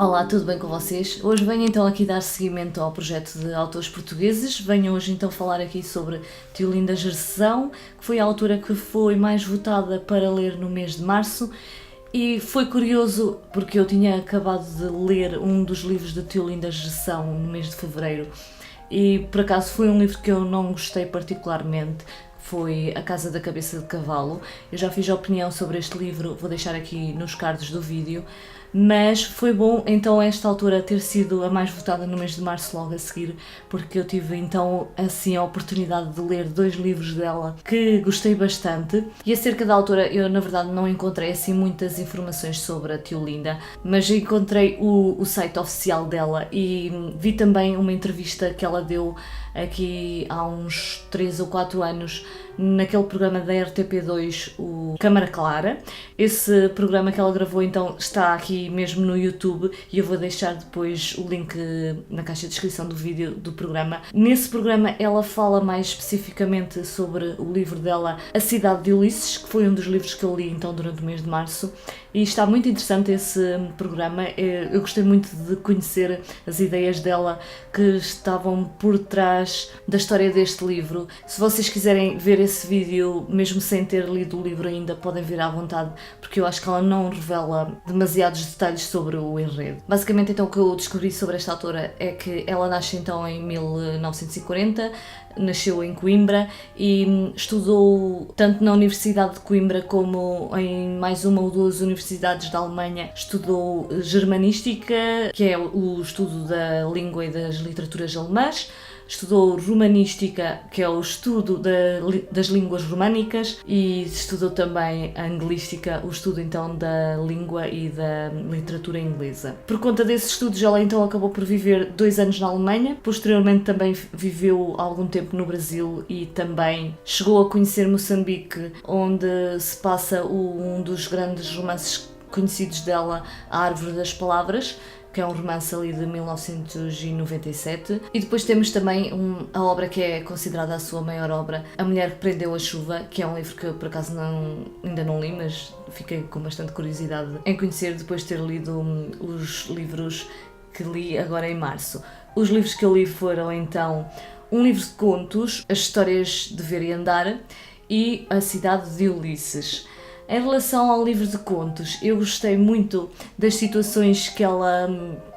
Olá, tudo bem com vocês? Hoje venho então aqui dar seguimento ao projeto de autores portugueses. Venho hoje então falar aqui sobre Teolinda Gercesão, que foi a autora que foi mais votada para ler no mês de março. E foi curioso porque eu tinha acabado de ler um dos livros de Teolinda Gercesão no mês de fevereiro e por acaso foi um livro que eu não gostei particularmente. Foi A Casa da Cabeça de Cavalo. Eu já fiz a opinião sobre este livro, vou deixar aqui nos cards do vídeo, mas foi bom então esta autora ter sido a mais votada no mês de março logo a seguir, porque eu tive então assim a oportunidade de ler 2 livros dela que gostei bastante. E acerca da autora eu na verdade não encontrei assim muitas informações sobre a Teolinda, mas encontrei o site oficial dela e vi também uma entrevista que ela deu aqui há uns 3 ou 4 anos naquele programa da RTP2, o Câmara Clara. Esse programa que ela gravou então está aqui mesmo no YouTube e eu vou deixar depois o link na caixa de descrição do vídeo do programa. Nesse programa ela fala mais especificamente sobre o livro dela, A Cidade de Ulisses, que foi um dos livros que eu li então durante o mês de março, e está muito interessante esse programa. Eu gostei muito de conhecer as ideias dela que estavam por trás da história deste livro. Se vocês quiserem ver esse vídeo, mesmo sem ter lido o livro ainda, podem vir à vontade, porque eu acho que ela não revela demasiados detalhes sobre o enredo. Basicamente, então, o que eu descobri sobre esta autora é que ela nasce então em 1940, nasceu em Coimbra e estudou tanto na Universidade de Coimbra como em mais uma ou 2 universidades da Alemanha. Estudou germanística, que é o estudo da língua e das literaturas alemãs. Estudou romanística, que é o estudo das línguas românicas, e estudou também a anglística, o estudo então da língua e da literatura inglesa. Por conta desses estudos, ela então acabou por viver 2 anos na Alemanha, posteriormente também viveu algum tempo no Brasil e também chegou a conhecer Moçambique, onde se passa um dos grandes romances conhecidos dela, A Árvore das Palavras, que é um romance ali de 1997. E depois temos também a obra que é considerada a sua maior obra, A Mulher que Prendeu a Chuva, que é um livro que eu por acaso ainda não li, mas fiquei com bastante curiosidade em conhecer depois de ter lido os livros que li agora em março. Os livros que eu li foram então um livro de contos, As Histórias de Ver e Andar, e A Cidade de Ulisses. Em relação ao livro de contos, eu gostei muito das situações que ela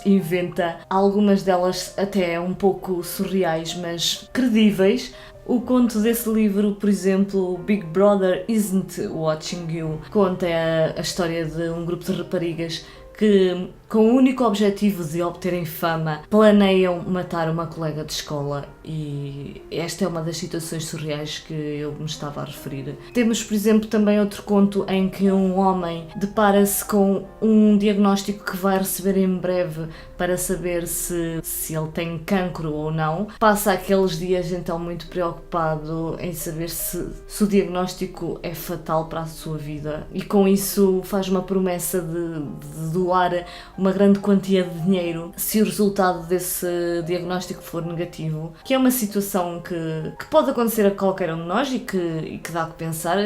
inventa, algumas delas até um pouco surreais, mas credíveis. O conto desse livro, por exemplo, Big Brother Isn't Watching You, conta a história de um grupo de raparigas que, com o único objetivo de obterem fama, planeiam matar uma colega de escola, e esta é uma das situações surreais que eu me estava a referir. Temos, por exemplo, também outro conto em que um homem depara-se com um diagnóstico que vai receber em breve para saber se ele tem cancro ou não. Passa aqueles dias então muito preocupado em saber se o diagnóstico é fatal para a sua vida, e com isso faz uma promessa de doar uma grande quantia de dinheiro se o resultado desse diagnóstico for negativo, que é uma situação que pode acontecer a qualquer um de nós e que dá que pensar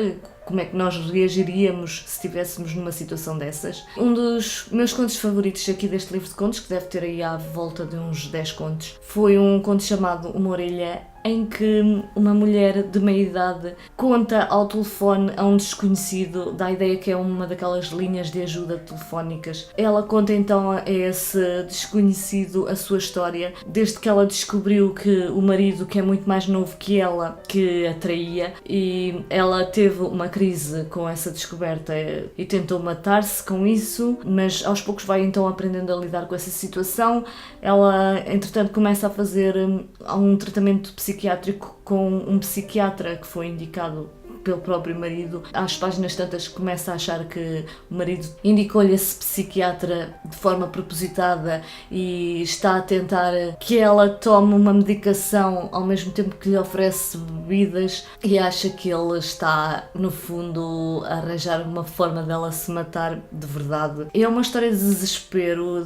como é que nós reagiríamos se estivéssemos numa situação dessas. Um dos meus contos favoritos aqui deste livro de contos, que deve ter aí à volta de uns 10 contos, foi um conto chamado Uma Orelha, em que uma mulher de meia idade conta ao telefone a um desconhecido, dá a ideia que é uma daquelas linhas de ajuda telefónicas. Ela conta então a esse desconhecido a sua história, desde que ela descobriu que o marido, que é muito mais novo que ela, que a traía, e ela teve uma crise com essa descoberta e tentou matar-se com isso, mas aos poucos vai então aprendendo a lidar com essa situação. Ela, entretanto, começa a fazer um tratamento psiquiátrico com um psiquiatra que foi indicado pelo próprio marido. Às páginas tantas começa a achar que o marido indicou-lhe esse psiquiatra de forma propositada e está a tentar que ela tome uma medicação ao mesmo tempo que lhe oferece bebidas, e acha que ele está, no fundo, a arranjar uma forma dela se matar de verdade. É uma história de desespero,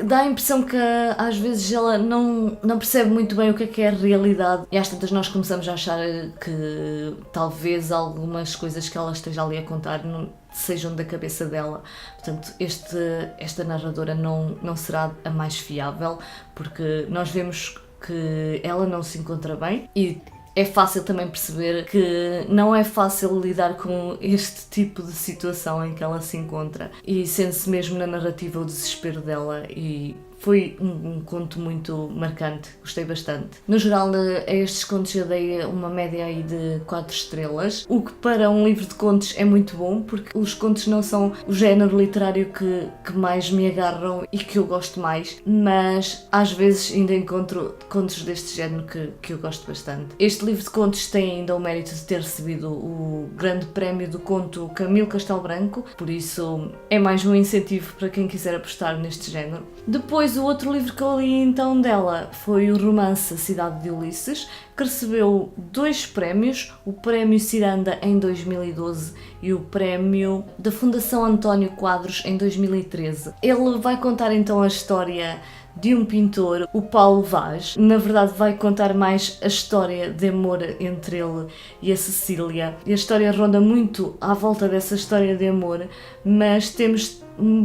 dá a impressão que às vezes ela não percebe muito bem o que é a realidade, e às tantas nós começamos a achar que talvez talvez algumas coisas que ela esteja ali a contar não sejam da cabeça dela. Portanto, esta narradora não será a mais fiável, porque nós vemos que ela não se encontra bem e é fácil também perceber que não é fácil lidar com este tipo de situação em que ela se encontra, e sente-se mesmo na narrativa o desespero dela, e foi um conto muito marcante, gostei bastante. No geral, a estes contos eu dei uma média aí de 4 estrelas, o que para um livro de contos é muito bom, porque os contos não são o género literário que mais me agarram e que eu gosto mais, mas às vezes ainda encontro contos deste género que eu gosto bastante. Este livro de contos tem ainda o mérito de ter recebido o grande prémio do conto Camilo Castelo Branco, por isso é mais um incentivo para quem quiser apostar neste género. Depois, o outro livro que eu li então dela foi o romance A Cidade de Ulisses, que recebeu 2 prémios, o Prémio Ciranda em 2012 e o Prémio da Fundação António Quadros em 2013. Ele vai contar então a história de um pintor, o Paulo Vaz. Na verdade, vai contar mais a história de amor entre ele e a Cecília. E a história ronda muito à volta dessa história de amor, mas temos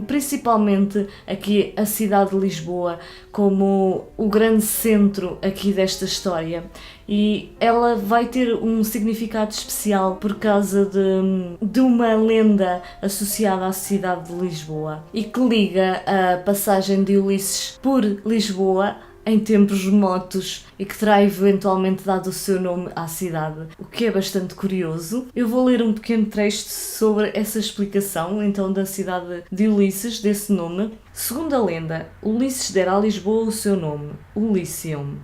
principalmente aqui a cidade de Lisboa como o grande centro aqui desta história, e ela vai ter um significado especial por causa de uma lenda associada à cidade de Lisboa e que liga a passagem de Ulisses por Lisboa em tempos remotos e que terá eventualmente dado o seu nome à cidade, o que é bastante curioso. Eu vou ler um pequeno trecho sobre essa explicação, então, da cidade de Ulisses, desse nome. Segundo a lenda, Ulisses dera a Lisboa o seu nome, Ulyssium,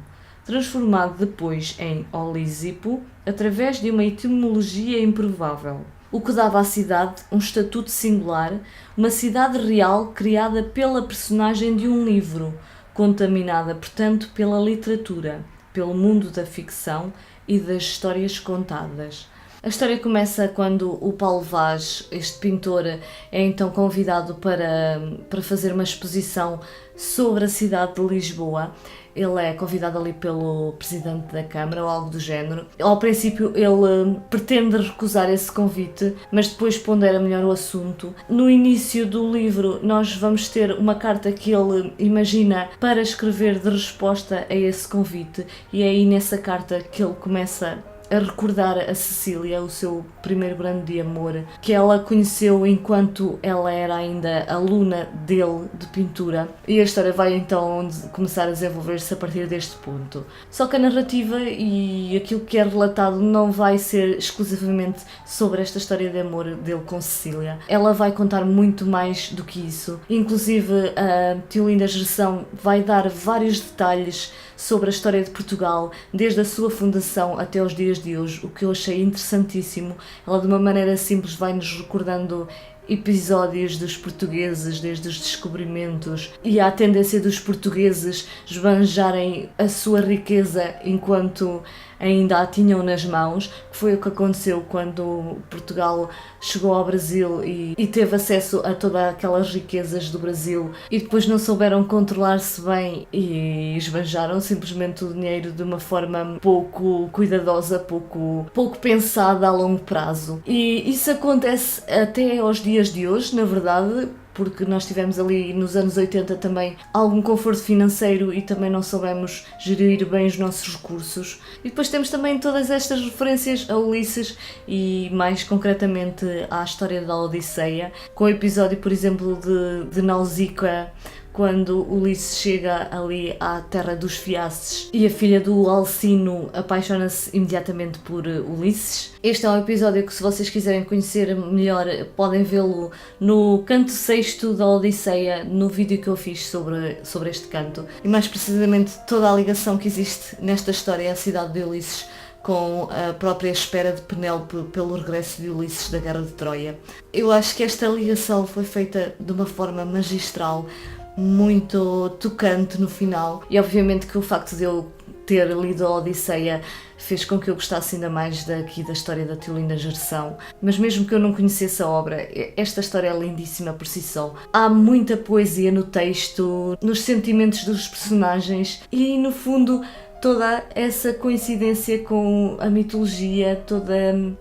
transformado depois em Olísipo, através de uma etimologia improvável, o que dava à cidade um estatuto singular, uma cidade real criada pela personagem de um livro, contaminada, portanto, pela literatura, pelo mundo da ficção e das histórias contadas. A história começa quando o Paulo Vaz, este pintor, é então convidado para fazer uma exposição sobre a cidade de Lisboa. Ele é convidado ali pelo presidente da Câmara ou algo do género. Ao princípio ele pretende recusar esse convite, mas depois pondera melhor o assunto. No início do livro nós vamos ter uma carta que ele imagina para escrever de resposta a esse convite, e é aí nessa carta que ele começa a recordar a Cecília, o seu primeiro grande amor, que ela conheceu enquanto ela era ainda aluna dele de pintura, e a história vai então começar a desenvolver-se a partir deste ponto. Só que a narrativa e aquilo que é relatado não vai ser exclusivamente sobre esta história de amor dele com Cecília. Ela vai contar muito mais do que isso. Inclusive, a Teolinda Gerson vai dar vários detalhes sobre a história de Portugal, desde a sua fundação até os dias de hoje, o que eu achei interessantíssimo. Ela, de uma maneira simples, vai-nos recordando episódios dos portugueses, desde os descobrimentos e a tendência dos portugueses esbanjarem a sua riqueza enquanto ainda a tinham nas mãos, que foi o que aconteceu quando Portugal chegou ao Brasil e teve acesso a todas aquelas riquezas do Brasil, e depois não souberam controlar-se bem e esbanjaram simplesmente o dinheiro de uma forma pouco cuidadosa, pouco pensada a longo prazo. E isso acontece até aos dias de hoje, na verdade, porque nós tivemos ali nos anos 80 também algum conforto financeiro e também não soubemos gerir bem os nossos recursos. E depois temos também todas estas referências a Ulisses e mais concretamente à história da Odisseia, com o episódio, por exemplo, de Nausicaa, quando Ulisses chega ali à terra dos Fiaces e a filha do Alcino apaixona-se imediatamente por Ulisses. Este é um episódio que, se vocês quiserem conhecer melhor, podem vê-lo no canto 6º da Odisseia, no vídeo que eu fiz sobre este canto, e mais precisamente toda a ligação que existe nesta história à cidade de Ulisses com a própria espera de Penélope pelo regresso de Ulisses da Guerra de Troia. Eu acho que esta ligação foi feita de uma forma magistral, muito tocante no final, e obviamente que o facto de eu ter lido a Odisseia fez com que eu gostasse ainda mais da história da Teolinda Gerson. Mas mesmo que eu não conhecesse a obra, esta história é lindíssima por si só. Há muita poesia no texto, nos sentimentos dos personagens e, no fundo, toda essa coincidência com a mitologia, toda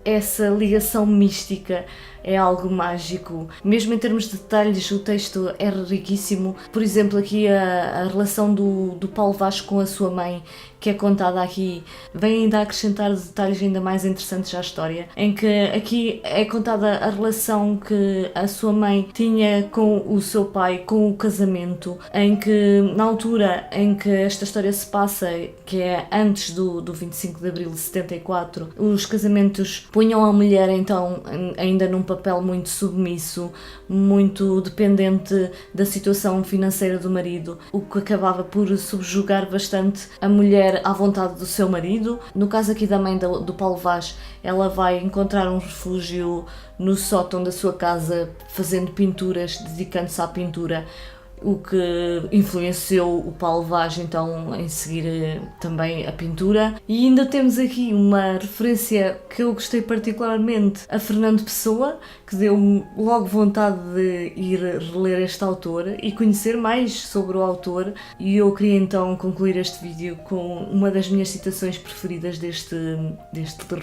essa ligação mística é algo mágico. Mesmo em termos de detalhes, o texto é riquíssimo. Por exemplo, aqui a relação do Paulo Vaz com a sua mãe, que é contada aqui, vem ainda a acrescentar detalhes ainda mais interessantes à história, em que aqui é contada a relação que a sua mãe tinha com o seu pai, com o casamento, em que na altura em que esta história se passa, que é antes do 25 de Abril de 74, os casamentos punham a mulher então ainda num papel muito submisso, muito dependente da situação financeira do marido, o que acabava por subjugar bastante a mulher à vontade do seu marido. No caso aqui da mãe do Paulo Vaz, ela vai encontrar um refúgio no sótão da sua casa, fazendo pinturas, dedicando-se à pintura, o que influenciou o Paulo Vaz então em seguir também a pintura. E ainda temos aqui uma referência que eu gostei particularmente a Fernando Pessoa, que deu-me logo vontade de ir reler este autor e conhecer mais sobre o autor, e eu queria então concluir este vídeo com uma das minhas citações preferidas deste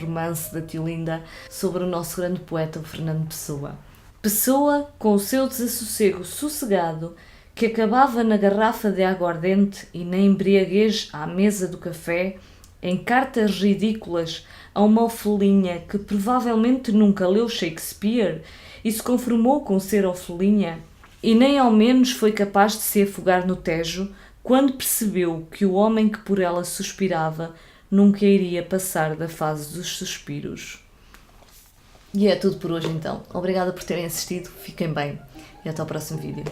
romance da Tiolinda sobre o nosso grande poeta, o Fernando Pessoa. Pessoa, com o seu desassossego sossegado, que acabava na garrafa de aguardente e na embriaguez à mesa do café, em cartas ridículas a uma ofelinha que provavelmente nunca leu Shakespeare e se conformou com ser ofelinha, e nem ao menos foi capaz de se afogar no Tejo quando percebeu que o homem que por ela suspirava nunca iria passar da fase dos suspiros. E é tudo por hoje então. Obrigada por terem assistido, fiquem bem e até ao próximo vídeo.